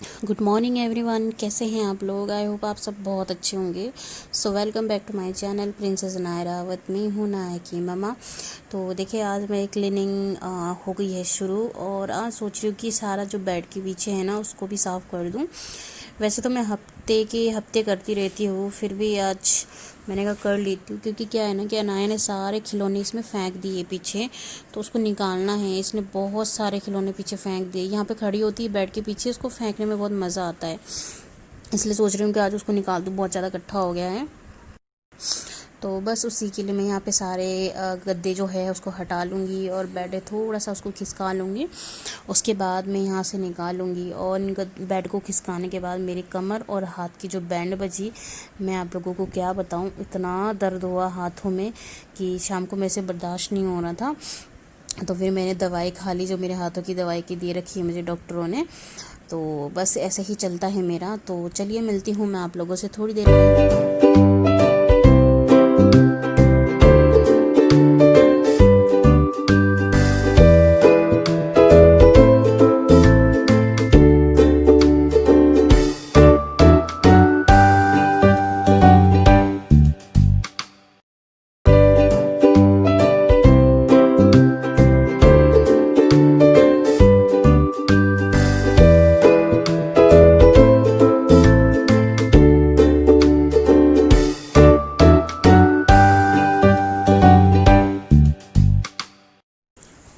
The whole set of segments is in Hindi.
गुड मॉर्निंग एवरीवन, कैसे हैं आप लोग। आई होप आप सब बहुत अच्छे होंगे। So welcome back to my channel princess Nayra with me हूँ नाया की ममा। तो देखिए, आज मेरी क्लीनिंग हो गई है शुरू और आज सोच रही हूँ कि सारा जो बेड के पीछे है ना उसको भी साफ़ कर दूँ। वैसे तो मैं हफ्ते करती रहती हूँ, फिर भी आज मैंने कहा कर लेती हूँ, क्योंकि क्या है ना कि अनाया ने सारे खिलौने इसमें फेंक दिए पीछे, तो उसको निकालना है। इसने बहुत सारे खिलौने पीछे फेंक दिए। यहाँ पे खड़ी होती है बेड के पीछे, उसको फेंकने में बहुत मज़ा आता है, इसलिए सोच रही हूँ कि आज उसको निकाल दूँ। बहुत ज़्यादा इकट्ठा हो गया है, तो बस उसी के लिए मैं यहाँ पे सारे गद्दे जो है उसको हटा लूँगी और बेड थोड़ा सा उसको खिसका लूँगी। उसके बाद मैं यहाँ से निकालूँगी और बेड को खिसकाने के बाद मेरी कमर और हाथ की जो बैंड बजी, मैं आप लोगों को क्या बताऊँ, इतना दर्द हुआ हाथों में कि शाम को मेरे से बर्दाश्त नहीं हो रहा था। तो फिर मैंने दवाई खा ली, जो मेरे हाथों की दवाई की दे रखी है मुझे डॉक्टरों ने। तो बस ऐसे ही चलता है मेरा। तो चलिए, मिलती हूँ मैं आप लोगों से थोड़ी देर में।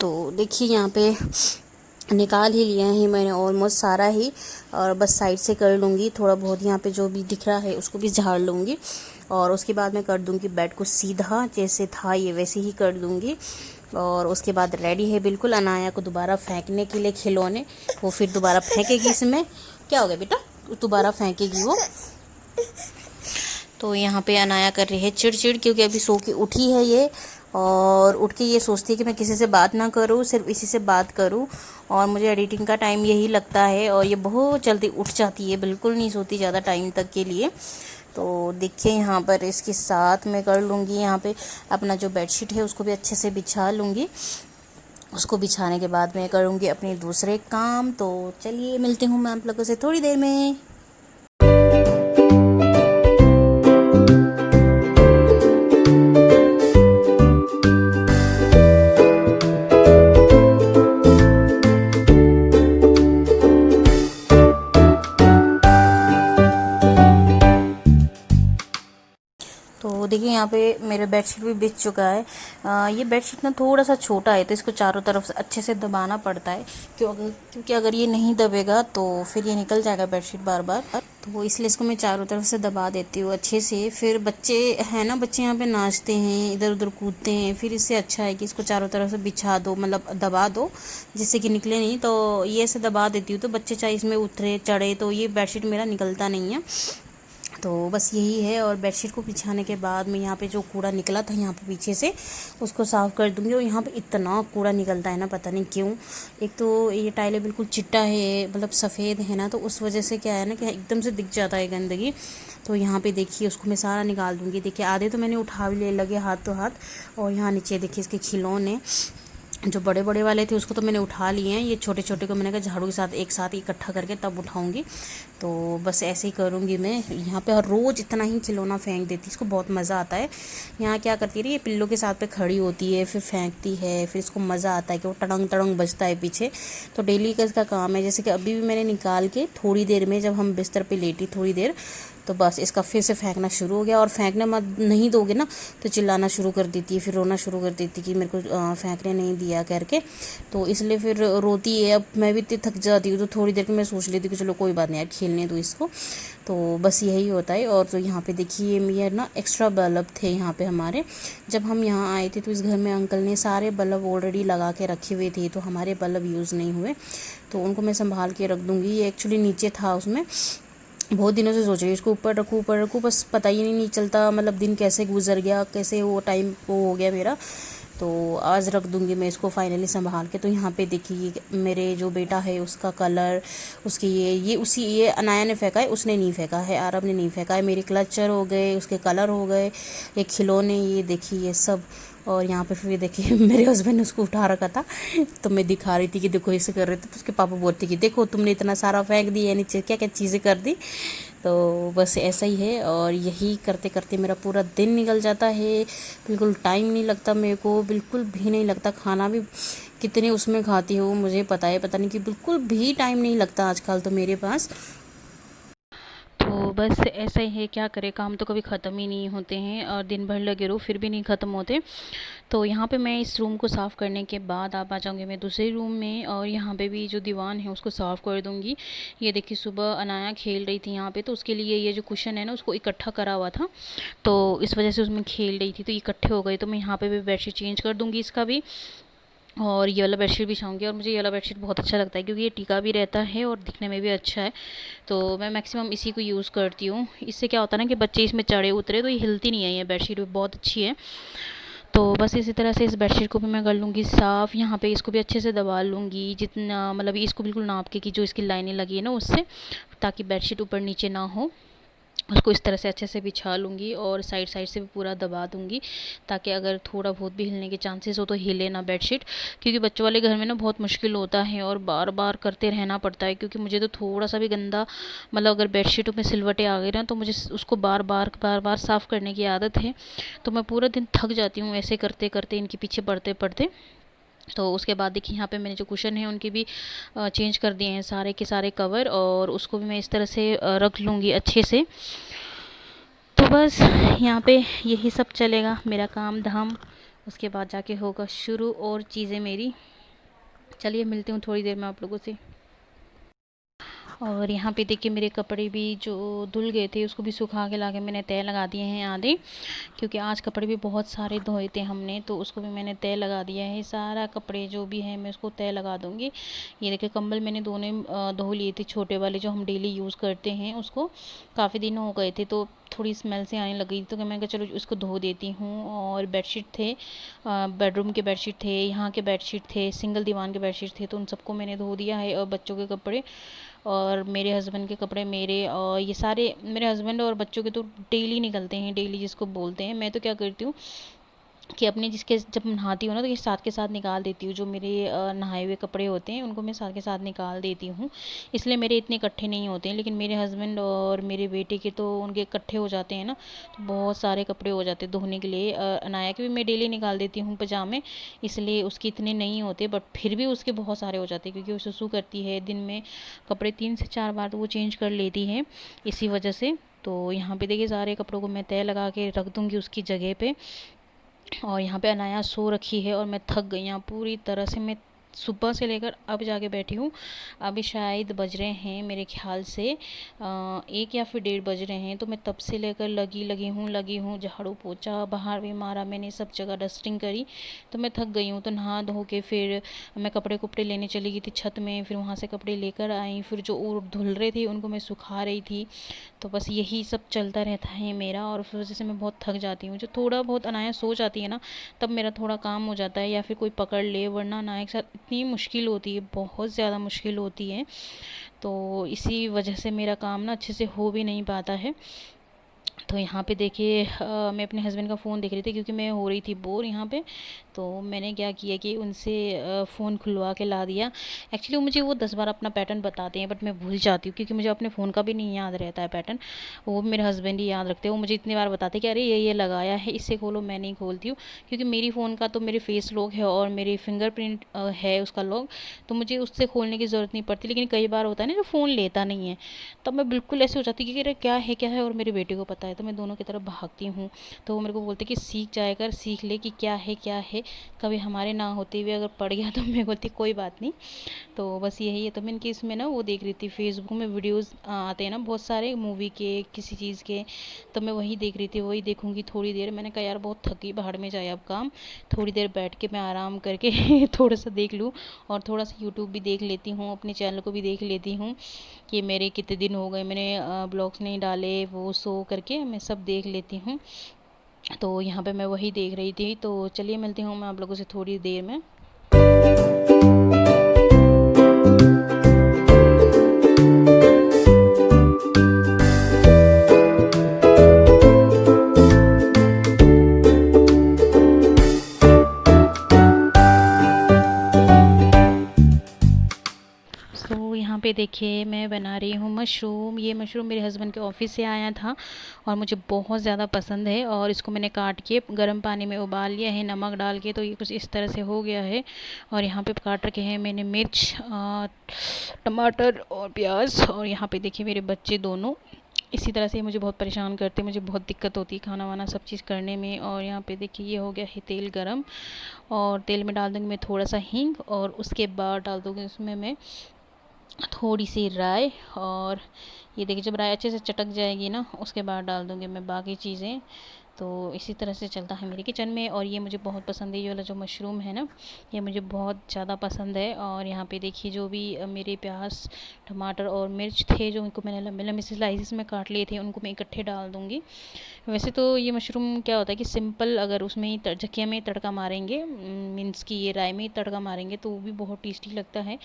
तो देखिए, यहाँ पे निकाल ही लिया है मैंने ऑलमोस्ट सारा ही, और बस साइड से कर लूँगी। थोड़ा बहुत यहाँ पे जो भी दिख रहा है उसको भी झाड़ लूँगी, और उसके बाद मैं कर दूँगी बेड को सीधा, जैसे था ये वैसे ही कर दूँगी। और उसके बाद रेडी है बिल्कुल अनाया को दोबारा फेंकने के लिए खिलौने। वो फिर दोबारा फेंकेगी इसमें। क्या हो गया बेटा, दोबारा फेंकेगी वो। तो यहाँ पे अनाया कर रही है चिड़चिड़, क्योंकि अभी सो के उठी है ये, और उठ के ये सोचती है कि मैं किसी से बात ना करूँ, सिर्फ इसी से बात करूँ। और मुझे एडिटिंग का टाइम यही लगता है, और ये बहुत जल्दी उठ जाती है, बिल्कुल नहीं सोती ज़्यादा टाइम तक के लिए। तो देखिए, यहाँ पर इसके साथ मैं कर लूँगी यहाँ पे अपना जो बेडशीट है उसको भी अच्छे से बिछा लूँगी। उसको बिछाने के बाद मैं करूँगी अपने दूसरे काम। तो चलिए, मिलती हूँ मैं आप लोगों से थोड़ी देर में। तो देखिए, यहाँ पे मेरा बेडशीट भी बिछ चुका है। ये बेडशीट ना थोड़ा सा छोटा है, तो इसको चारों तरफ से अच्छे से दबाना पड़ता है, क्योंकि अगर ये नहीं दबेगा तो फिर ये निकल जाएगा बेडशीट बार बार। तो इसलिए इसको मैं चारों तरफ से दबा देती हूँ अच्छे से। फिर बच्चे हैं ना, बच्चे यहाँ पे नाचते हैं, इधर उधर कूदते हैं, फिर इससे अच्छा है कि इसको चारों तरफ से बिछा दो, मतलब दबा दो, जिससे कि निकले नहीं। तो ये ऐसे दबा देती हूँ, तो बच्चे चाहे इसमें उतरे चढ़े तो ये बेडशीट मेरा निकलता नहीं है। तो बस यही है। और बेडशीट को बिछाने के बाद मैं यहाँ पे जो कूड़ा निकला था यहाँ पे पीछे से, उसको साफ़ कर दूँगी। और यहाँ पे इतना कूड़ा निकलता है ना, पता नहीं क्यों। एक तो ये टाइलें बिल्कुल चिट्टा है, मतलब सफ़ेद है ना, तो उस वजह से क्या है ना कि एकदम से दिख जाता है गंदगी। तो यहाँ पे देखिए, उसको मैं सारा निकाल दूँगी। देखिए, आधे तो मैंने उठा भी ले लगे हाथ तो हाथ। और यहाँ नीचे देखिए इसके खिलौने, जो बड़े बड़े वाले थे उसको तो मैंने उठा लिए हैं, ये छोटे छोटे को मैंने कहा झाड़ू के साथ एक साथ इकट्ठा करके तब उठाऊंगी। तो बस ऐसे ही करूँगी मैं। यहाँ पे हर रोज़ इतना ही खिलौना फेंक देती, इसको बहुत मज़ा आता है। यहाँ क्या करती है, ये पिल्लों के साथ पे खड़ी होती है, फिर फेंकती है, फिर इसको मज़ा आता है कि वो टड़ंग टड़ंग बजता है पीछे। तो डेली का इसका काम है। जैसे कि अभी भी मैंने निकाल के थोड़ी देर में, जब हम बिस्तर पर लेटी थोड़ी देर, तो बस इसका फिर से फेंकना शुरू हो गया। और फेंकने मत नहीं दोगे ना तो चिल्लाना शुरू कर देती है, फिर रोना शुरू कर देती है कि मेरे को फेंकने नहीं दिया करके। तो इसलिए फिर रोती है। अब मैं भी इतनी थक जाती हूँ, तो थोड़ी देर में मैं सोच लेती हूँ कि चलो कोई बात नहीं यार, खेलने दो इसको। तो बस यही होता है। और तो यहाँ पे देखिए, ये ना एक्स्ट्रा बल्ब थे यहाँ पे हमारे। जब हम यहाँ आए थे तो इस घर में अंकल ने सारे बल्ब ऑलरेडी लगा के रखे हुए थे, तो हमारे बल्ब यूज़ नहीं हुए, तो उनको मैं संभाल के रख दूँगी। ये एक्चुअली नीचे था, उसमें बहुत दिनों से सोच रही हूँ इसको ऊपर रखूँ, बस पता ही नहीं चलता, मतलब दिन कैसे गुजर गया, कैसे वो टाइम वो हो गया मेरा। तो आज रख दूँगी मैं इसको फाइनली संभाल के। तो यहाँ पे देखिए, मेरे जो बेटा है उसका कलर, उसके ये अनाया ने फेंका है, उसने नहीं फेंका है, आरब ने नहीं फेंका है। मेरे क्लचर हो गए, उसके कलर हो गए, ये खिलौने, ये देखिए ये सब और यहाँ पे फिर देखिए मेरे हस्बैंड ने उसको उठा रखा था, तो मैं दिखा रही थी कि देखो ऐसे कर रहे थे, तो उसके पापा बोलते कि देखो तुमने इतना सारा फेंक दिया नीचे, क्या क्या चीज़ें कर दी। तो बस ऐसा ही है, और यही करते करते मेरा पूरा दिन निकल जाता है। बिल्कुल टाइम नहीं लगता मेरे को, बिल्कुल भी नहीं लगता। खाना भी कितने उसमें खाती हूँ मुझे पता है, पता नहीं कि बिल्कुल भी टाइम नहीं लगता आजकल तो मेरे पास। तो बस ऐसा ही है, क्या करें, काम तो कभी ख़त्म ही नहीं होते हैं, और दिन भर लगे रहो फिर भी नहीं ख़त्म होते। तो यहाँ पे मैं इस रूम को साफ़ करने के बाद आप आ जाऊँगी मैं दूसरे रूम में, और यहाँ पे भी जो दीवान है उसको साफ़ कर दूँगी। ये देखिए सुबह अनाया खेल रही थी यहाँ पे, तो उसके लिए ये जो कुशन है ना उसको इकट्ठा करा हुआ था, तो इस वजह से उसमें खेल रही थी, तो इकट्ठे हो गए। तो मैं यहाँ पे भी बेडशीट चेंज कर दूँगी इसका भी, और ये वाला बेडशीट बिछाऊँगी। और मुझे ये वाला बेडशीट बहुत अच्छा लगता है क्योंकि ये टिका भी रहता है और दिखने में भी अच्छा है, तो मैं मैक्सिमम इसी को यूज़ करती हूँ। इससे क्या होता है ना कि बच्चे इसमें चढ़े उतरे तो ये हिलती नहीं है, ये बेडशीट भी बहुत अच्छी है। तो बस इसी तरह से इस बेडशीट को भी मैं कर लूँगी साफ़। यहाँ पे इसको भी अच्छे से दबा लूँगी, जितना मतलब इसको बिल्कुल नाप के कि जो इसकी लाइनें लगी है ना उससे, ताकि बेडशीट ऊपर नीचे ना हो। उसको इस तरह से अच्छे से बिछा लूँगी, और साइड साइड से भी पूरा दबा दूँगी, ताकि अगर थोड़ा बहुत भी हिलने के चांसेस हो तो हिले ना बेडशीट। क्योंकि बच्चों वाले घर में ना बहुत मुश्किल होता है, और बार बार करते रहना पड़ता है, क्योंकि मुझे तो थोड़ा सा भी गंदा मतलब अगर बेडशीटों में सिलवटें आ गई ना, तो मुझे उसको बार बार साफ़ करने की आदत है। तो मैं पूरा दिन थक जाती हूँ ऐसे करते करते, इनके पीछे पड़ते पड़ते। तो उसके बाद देखिए यहाँ पे मैंने जो कुशन है उनके भी चेंज कर दिए हैं सारे के सारे कवर, और उसको भी मैं इस तरह से रख लूँगी अच्छे से। तो बस यहाँ पे यही सब चलेगा मेरा काम धाम, उसके बाद जाके होगा शुरू और चीज़ें मेरी। चलिए मिलती हूँ थोड़ी देर में आप लोगों से। और यहाँ पे देखिए मेरे कपड़े भी जो धुल गए थे उसको भी सुखा के लाके मैंने तय लगा दिए हैं आधे, क्योंकि आज कपड़े भी बहुत सारे धोए थे हमने, तो उसको भी मैंने तय लगा दिया है। सारा कपड़े जो भी है मैं उसको तय लगा दूँगी। ये देखिए कंबल मैंने दोनों धो लिए थे, छोटे वाले जो हम डेली यूज़ करते हैं, उसको काफ़ी दिन हो गए थे तो थोड़ी स्मेल से आने लगी, तो मैं कहा चलो उसको धो देती हूँ। और बेडशीट थे, बेडरूम के बेडशीट थे, यहाँ के बेडशीट थे, सिंगल दीवान के बेडशीट थे, तो उन सबको मैंने धो दिया है। और बच्चों के कपड़े और मेरे हस्बैंड के कपड़े मेरे, और ये सारे मेरे हस्बैंड और बच्चों के तो डेली निकलते हैं, डेली जिसको बोलते हैं। मैं तो क्या करती हूँ कि अपने जिसके जब नहाती हूँ ना तो ये साथ के साथ निकाल देती हूँ, जो मेरे नहाए हुए कपड़े होते हैं उनको मैं साथ के साथ निकाल देती हूँ, इसलिए मेरे इतने इकट्ठे नहीं होते हैं। लेकिन मेरे हस्बैंड और मेरे बेटे के तो उनके इकट्ठे हो जाते हैं ना, तो बहुत सारे कपड़े हो जाते हैं धोने के लिए। अनाया के भी मैं डेली निकाल देती हूँ पजामे, इसलिए उसके इतने नहीं होते, बट फिर भी उसके बहुत सारे हो जाते हैं, क्योंकि वो सुसु करती है दिन में कपड़े 3 से 4 बार तो वो चेंज कर लेती है इसी वजह से। तो यहाँ पे देखिए सारे कपड़ों को मैं तय लगा के रख दूँगी उसकी जगह पे। और यहाँ पे अनाया सो रखी है, और मैं थक गई हूँ पूरी तरह से। मैं सुबह से लेकर अब जाके बैठी हूँ, अभी शायद बज रहे हैं मेरे ख्याल से 1 या फिर 1:30 बज रहे हैं। तो मैं तब से लेकर लगी हूँ, झाड़ू पोछा बाहर भी मारा मैंने, सब जगह डस्टिंग करी। तो मैं थक गई हूँ, तो नहा धो के फिर मैं कपड़े कुपड़े लेने चली गई थी छत में, फिर वहाँ से कपड़े लेकर आई, फिर जो और धुल रहे थे उनको मैं सुखा रही थी। तो बस यही सब चलता रहता है मेरा, और उस वजह से मैं बहुत थक जाती हूँ। जो थोड़ा बहुत अनाया सो जाती है ना, तब मेरा थोड़ा काम हो जाता है, या फिर कोई पकड़ ले, वरना अनाया के साथ इतनी मुश्किल होती है, बहुत ज़्यादा मुश्किल होती है। तो इसी वजह से मेरा काम ना अच्छे से हो भी नहीं पाता है। तो यहाँ पे देखिए मैं अपने हस्बैंड का फ़ोन देख रही थी, क्योंकि मैं हो रही थी बोर यहाँ पे। तो मैंने क्या किया कि उनसे फ़ोन खुलवा के ला दिया। एक्चुअली मुझे वो 10 बार अपना पैटर्न बताते हैं, बट मैं भूल जाती हूँ, क्योंकि मुझे अपने फ़ोन का भी नहीं याद रहता है पैटर्न, वो मेरे हस्बैंड ही याद रखते हैं। वो मुझे इतनी बार बताते हैं कि अरे ये लगाया है, इससे खोलो, मैं नहीं खोलती हूँ, क्योंकि मेरी फ़ोन का तो मेरे फेस लॉक है और मेरी फिंगरप्रिंट है उसका लॉक, तो मुझे उससे खोलने की ज़रूरत नहीं पड़ती। लेकिन कई बार होता है ना जो फ़ोन लेता नहीं है, तब मैं बिल्कुल ऐसे हो जाती कि अरे क्या है, और मेरे बेटे को पता है, तो मैं दोनों की तरफ भागती हूँ। तो वो मेरे को बोलते कि सीख जाया कर, सीख ले कि क्या है, कभी हमारे ना होते हुए अगर पड़ गया तो मैं बोलती कोई बात नहीं। तो बस यही है। तो मैं इनकी इसमें ना वो देख रही थी, फेसबुक में वीडियोस आते हैं ना बहुत सारे मूवी के, किसी चीज़ के, तो मैं वही देख रही थी, वही देखूंगी थोड़ी देर। मैंने कहा यार बहुत थकी, बाहर में जाए अब काम, थोड़ी देर बैठ के मैं आराम करके थोड़ा सा देख लूँ, और थोड़ा सा यूट्यूब भी देख लेती हूँ, अपने चैनल को भी देख लेती हूँ कि मेरे कितने दिन हो गए मैंने ब्लॉग्स नहीं डाले, वो शो करके मैं सब देख लेती हूँ। तो यहाँ पे मैं वही देख रही थी। तो चलिए मिलती हूँ मैं आप लोगों से थोड़ी देर में। बना रही हूँ मशरूम। ये मशरूम मेरे हस्बैंड के ऑफिस से आया था और मुझे बहुत ज़्यादा पसंद है। और इसको मैंने काट के गर्म पानी में उबाल लिया है नमक डाल के, तो ये कुछ इस तरह से हो गया है। और यहाँ पे काट रखे हैं मैंने मिर्च, टमाटर और प्याज। और यहाँ पे देखिए मेरे बच्चे दोनों इसी तरह से मुझे बहुत परेशान करते, मुझे बहुत दिक्कत होती है खाना वाना सब चीज़ करने में। और यहाँ पे देखिए ये हो गया है तेल गरम, और तेल में डाल दूँगी मैं थोड़ा सा हींग, और उसके बाद डाल दूँगी उसमें मैं थोड़ी सी राई। और ये देखिए जब राई अच्छे से चटक जाएगी ना, उसके बाद डाल दूँगी मैं बाकी चीज़ें। तो इसी तरह से चलता है मेरे किचन में। और ये मुझे बहुत पसंद है, ये वाला जो मशरूम है ना, ये मुझे बहुत ज़्यादा पसंद है। और यहाँ पे देखिए जो भी मेरे प्याज, टमाटर और मिर्च थे, जो उनको मैंने लंबे लंबे स्लाइसिस में काट लिए थे, उनको मैं इकट्ठे डाल दूँगी। वैसे तो ये मशरूम क्या होता है कि सिंपल अगर उसमें ही झकिया में तड़का मारेंगे, मीन्स कि ये राई में ही तड़का मारेंगे, तो वो भी बहुत टेस्टी लगता है।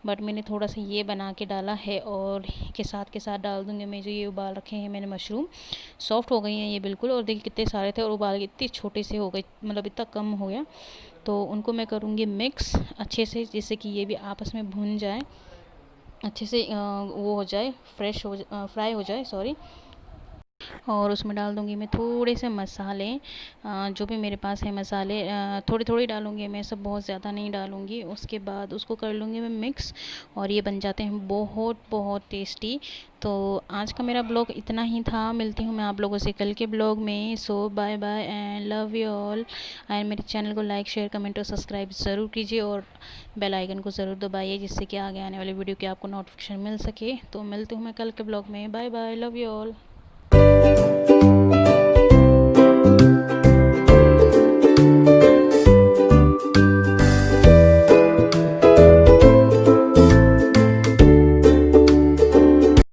बट मैंने थोड़ा सा ये बना के डाला है। और के साथ डाल दूँगी मैं जो ये उबाल रखे हैं मैंने मशरूम। सॉफ्ट हो गई हैं ये बिल्कुल, और देखिए कितने सारे थे और उबाल के इतने छोटे से हो गए, मतलब इतना कम हो गया। तो उनको मैं करूँगी मिक्स अच्छे से, जिससे कि ये भी आपस में भुन जाए अच्छे से, वो हो जाए फ्राई हो जाए, सॉरी। और उसमें डाल दूँगी मैं थोड़े से मसाले, जो भी मेरे पास है मसाले, थोड़े थोड़े डालूँगी मैं, सब बहुत ज़्यादा नहीं डालूँगी। उसके बाद उसको कर लूँगी मैं मिक्स, और ये बन जाते हैं बहुत बहुत टेस्टी। तो आज का मेरा ब्लॉग इतना ही था, मिलती हूँ मैं आप लोगों से कल के ब्लॉग में। So bye bye and love you all. And मेरे चैनल को लाइक शेयर कमेंट और सब्सक्राइब ज़रूर कीजिए, और बेल आइकन को ज़रूर दबाइए, जिससे कि आगे आने वाली वीडियो की आपको नोटिफिकेशन मिल सके। तो मिलती हूँ मैं कल के ब्लॉग में। Bye bye, love you all.